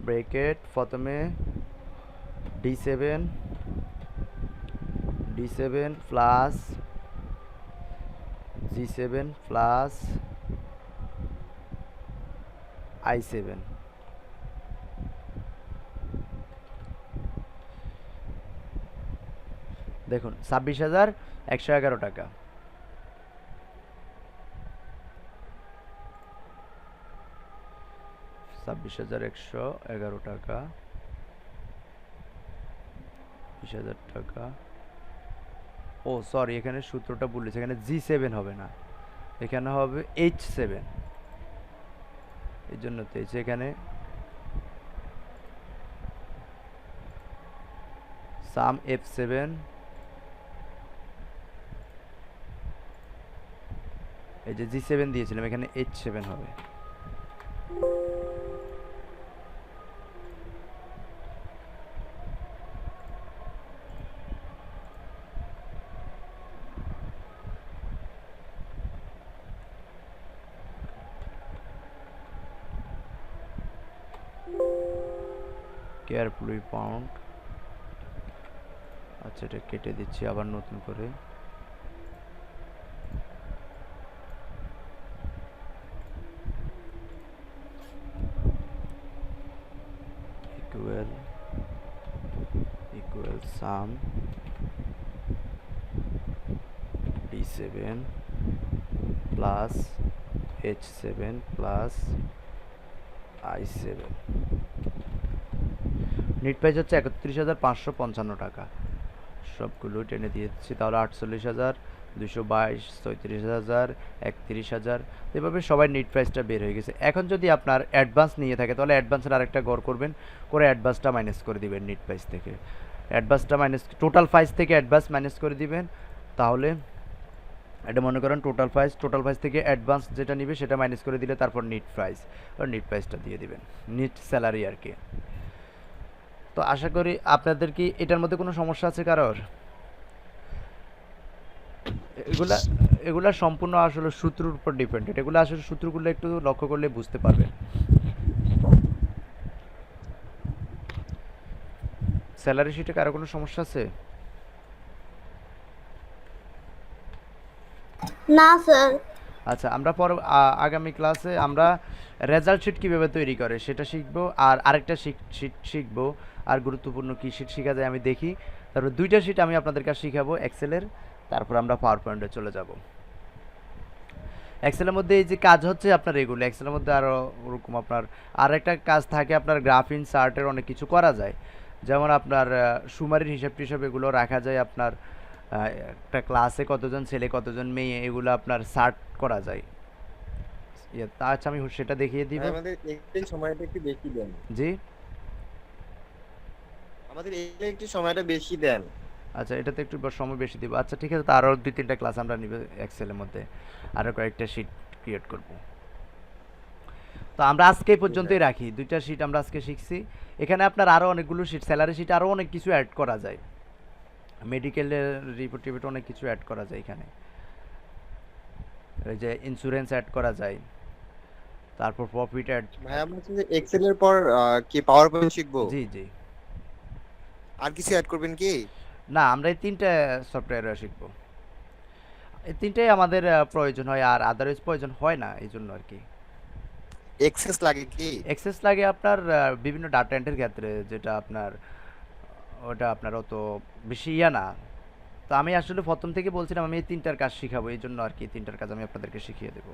ব্র্যাকেট প্রথমে D7 plus G7 plus I7, দেখুন 26,111 টাকা। 26,111 টাকা, 20,000 টাকা। ও সরি, এখানে সূত্রটা বলেছে, এখানে G7 হবে না, এখানে হবে H7, এই জন্য তো এখানে সাম F7 এই যে G7 দিয়েছিলাম, এখানে H7 হবে। কেয়ারফুলি পাউন্ড, আচ্ছা এটা কেটে দিচ্ছি আবার নতুন করে। ইকুয়াল সাম D7 plus H7 plus I7, net price হচ্ছে 31,555 টাকা। সবগুলো টেনে দিয়েছি, তাহলে 48,222, 36,000, 31,000, এভাবে সবাই নেট প্রাইসটা বের হয়ে গেছে। এখন যদি আপনার অ্যাডভান্স নিয়ে থাকে তাহলে অ্যাডভান্সের আরেকটা গড় করবেন, করে অ্যাডভান্সটা মাইনাস করে দিবেন নেট প্রাইস থেকে, অ্যাডভান্সটা মাইনাস টোটাল প্রাইস থেকে অ্যাডভান্স মাইনাস করে দিবেন। তাহলে এটা মনে করেন টোটাল প্রাইস থেকে অ্যাডভান্স যেটা নিবে সেটা মাইনাস করে দিলে তারপর নেট প্রাইসটা দিয়ে দিবেন, নেট স্যালারি আর কি। তো আশা করি আপনাদের কি এটার মধ্যে কোনো সমস্যা আছে কারোর? এগুলা সম্পূর্ণ আসলে সূত্রের উপর ডিপেন্ডেন্ট, এগুলো আসলে সূত্রগুলো একটু লক্ষ্য করলে বুঝতে পারবেন। স্যালারি শিটে কারো কোনো সমস্যা আছে? না স্যার। আচ্ছা, আমরা আগামী ক্লাসে আমরা রেজাল্ট শিট কীভাবে তৈরি করে সেটা শিখবো, আর আরেকটা শিট শিখবো, আর গুরুত্বপূর্ণ কী শিট শেখা যায় আমি দেখি, তারপর 2টা শিট আমি আপনাদের কাছে শিখাবো এক্সেলের, তারপর আমরা পাওয়ার পয়েন্টে চলে যাব। এক্সেলের মধ্যে এই যে কাজ হচ্ছে আপনার এগুলো, এক্সেলের মধ্যে আরও ওরকম আপনার আরেকটা কাজ থাকে, আপনার গ্রাফিন চার্টের অনেক কিছু করা যায়, যেমন আপনার সুমারির হিসাব এগুলো রাখা যায়, আপনার একটা ক্লাসে কতজন ছেলে কতজন মেয়ে এগুলো আপনার চার্ট করা যায়। আচ্ছা আমি সেটা দেখিয়ে দিব। আমাদের একটু সময়টা একটু বেশি দেন। জি, আমাদের একটু সময়টা বেশি দেন। আচ্ছা এটাতে একটু সময় বেশি দিব। আচ্ছা ঠিক আছে, তো আরও 2-3টা ক্লাস আমরা নিব এক্সেলের মধ্যে, আরও কয়েকটা শিট ক্রিয়েট করব। তো আমরা আজকে এই পর্যন্তই রাখি, দুইটা শিট আমরা আজকে শিখছি। এখানে আপনার আরও অনেকগুলো শিট, স্যালারি শিট আরও অনেক কিছু অ্যাড করা যায়, মেডিকেলের রিপোর্ট টিপোর্ট অনেক কিছু অ্যাড করা যায় এখানে, এই যে ইন্স্যুরেন্স অ্যাড করা যায়, তারপর প্রফিট অ্যাড। ভাই আমরা হচ্ছে যে এক্সেল এর পর কি পাওয়ার পয়েন্ট শিখবো? জি জি। আর কিছু অ্যাড করবেন কি? না, আমরা এই তিনটা সফটওয়্যার শিখবো, এই তিনটাই আমাদের প্রয়োজন হয়, আর আদারওয়াইজ প্রয়োজন হয় না, এই জন্য আর কি। এক্সেস লাগে কি? এক্সেস লাগে আপনার বিভিন্ন ডাটা এন্ট্রির ক্ষেত্রে, যেটা আপনার ওটা আপনার অত বেশি ইয়া না। তো আমি আসলে প্রথম থেকে বলছিলাম আমি এই তিনটার কাজ শিখাবো, এই জন্য আর কি তিনটার কাজ আমি আপনাদেরকে শিখিয়ে দেবো।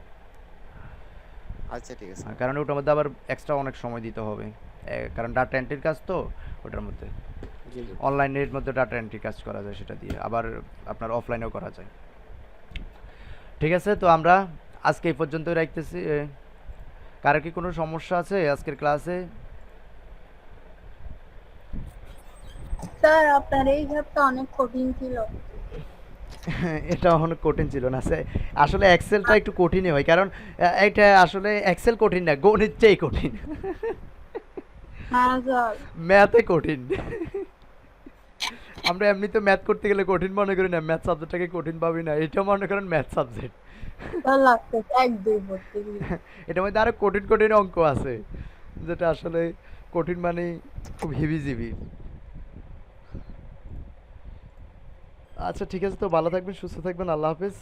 আচ্ছা ঠিক আছে। কারণ ওটার মধ্যে আবার এক্সট্রা অনেক সময় দিতে হবে, কারণ ডাটা এন্ট্রির কাজ তো ওটার মধ্যে, জি জি। অনলাইনের মধ্যে ডাটা এন্ট্রি কাজ করা যায় সেটা দিয়ে, আবার আপনার অফলাইনেও করা যায়। ঠিক আছে, তো আমরা আজকে এই পর্যন্তই রাখতেছি। কারো কি কোনো সমস্যা আছে আজকের ক্লাসে? স্যার আপনার এই হিসাবটা অনেক কঠিন ছিল। এটা অনেক কঠিন ছিল না স্যার, আসলে এক্সেলটা একটু কঠিনই হয়, কারণ এটা আসলে এক্সেল কঠিন না, গণিত চেয়ে কঠিন। হ্যাঁ স্যার। ম্যাথে কঠিন। আমরা এমনিতে ম্যাথ করতে গেলে কঠিন মনে করি না, ম্যাথ সাবজেক্টটাকে কঠিন ভাবি না, এটা মনে করেন ম্যাথ সাবজেক্ট। স্যার লাগতেছে 1-2 পড়তে গেলে। এটার মধ্যে আরো কঠিন কঠিন অঙ্ক আছে, যেটা আসলে কঠিন মানে খুব হিবিজিবি। আচ্ছা ঠিক আছে, তো ভালো থাকবেন, সুস্থ থাকবেন, আল্লাহ হাফেজ।